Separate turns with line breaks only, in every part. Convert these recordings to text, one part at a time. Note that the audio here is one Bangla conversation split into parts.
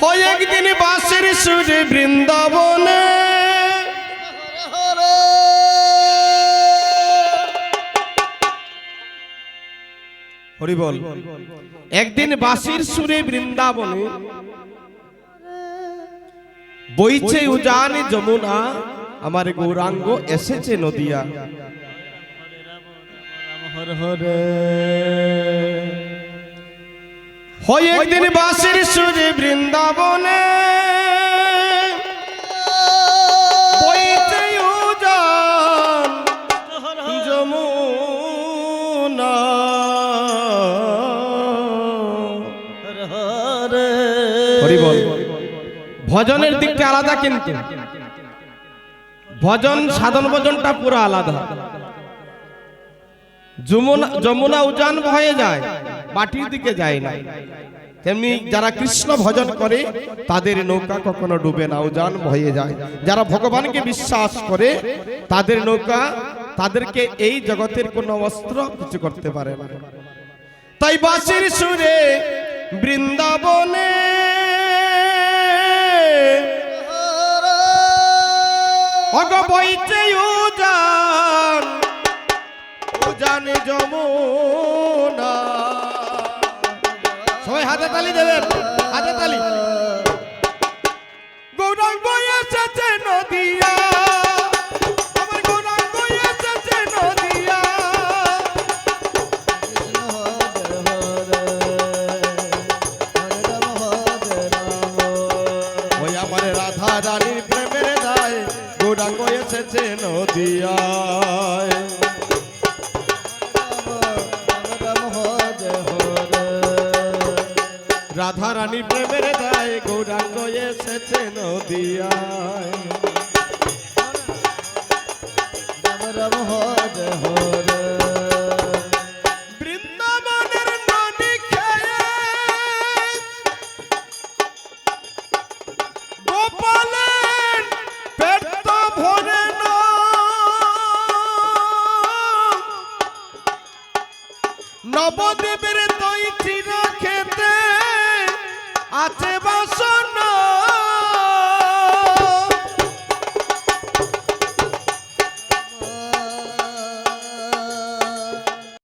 হয় একদিন বাঁশির সুরে বৃন্দাবনে, হরি বল। একদিন বাঁশির সুরে বৃন্দাবনে বইছে উজান যমুনা, আমার গৌরাঙ্গ এসেছে নদিয়া। হয় একদিন বাঁশির সুরে বৃন্দাবনে বইছে উজান যমুনা। হরি বল। ভজনের দিকটা আলাদা, কিন্তু ভজন সাধন ভজনটা পুরো আলাদা। যমুনা উজান বয়ে যায়, মাটির দিকে যায় না। তেমনি যারা কৃষ্ণ ভজন করে তাদের নৌকা কখনো ডুবে না, উজান বয়ে যায়। যারা ভগবানকে বিশ্বাস করে তাদের নৌকা, তাদেরকে এই জগতের কোনো অস্ত্র কিছু করতে পারে না। তাই বাঁশির সুরে বৃন্দাবনে বইছে উজান, উজান যমুনা। সবাই হাতে তালি দেবেন, হাতে তালি। গৌরাঙ্গ এসেছে নদিয়া, আমার গৌরাঙ্গ এসেছে নদিয়া। ওই আমার রাধা রানীর প্রেমের দায়, গৌরাঙ্গ এসেছে নদিয়ায়। রাধা রানী প্রেমের দায়, গৌরাঙ্গ এসেছে নদিয়ায়। বৃন্দাবনের নদী খেয়ে গোপালের পেট তো ভরে না, নবদ্বীপের দই চিরা খেতে আছে বাসনা।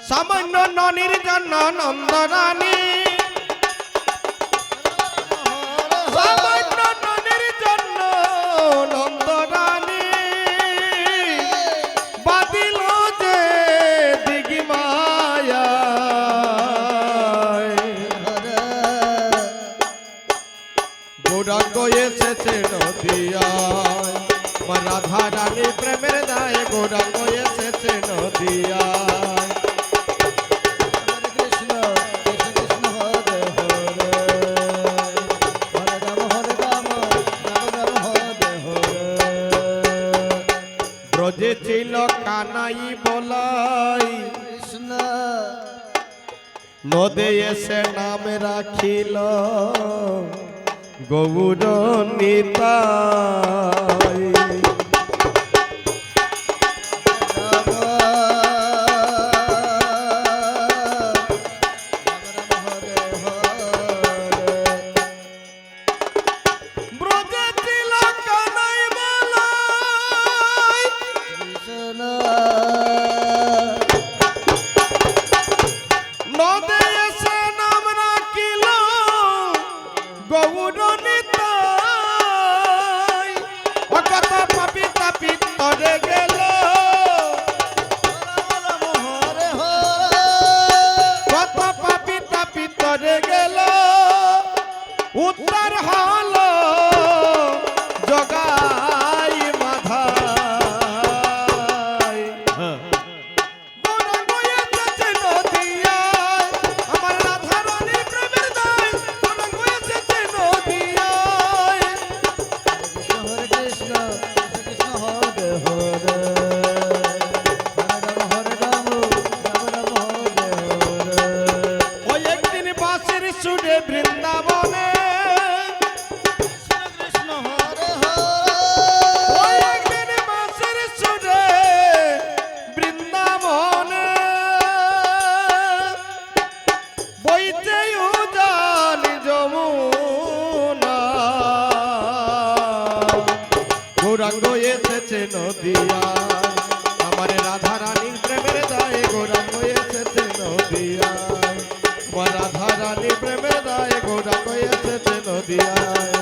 সামান্য ননির জন্য নন্দরানী, সামান্য ননির জন্য নন্দরানী বাদিল যে দিগি মায়া। গৌরাঙ্গ এসেছে নদিয়ায়, মা রাধা রানী প্রেমের দায়, গৌরাঙ্গ এসেছে নদিয়ায়। ব্রজে ছিল কানাই বলাই, নদে এসে নাম রাখিল গৌর নিতাই। ব্রজে ছিল কানাই বলাই, নদে এসে নাম রাখিল গৌর নিতাই। কত পাপী তাপী তরে গেল, কত পাপী তাপী তরে গেল, উত্তর হল জগাই মাধাই। গৌরাঙ্গ এসেছে নদিয়ায়, আমার রাধা রানী প্রেমের দায়, গৌরাঙ্গ এসেছে নদিয়ায়। হরে কৃষ্ণ কৃষ্ণ হরে হরে, হরে রাম রাম রাম হরে হরে। ওই একদিন বাঁশির সুরে বৃন্দাবনে কৃষ্ণ হরে হরে, ওই একদিন বাঁশির সুরে বৃন্দাবনে বইছে উজান যমুনা। গৌরাঙ্গ এসেছে নদিয়ায়, আমার রাধা রানীর প্রেমের দায়ে গৌরাঙ্গ এসেছে নদিয়ায়, আমার রাধা রানীর প্রেমের দায়ে গৌরাঙ্গ এসেছে নদিয়ায়।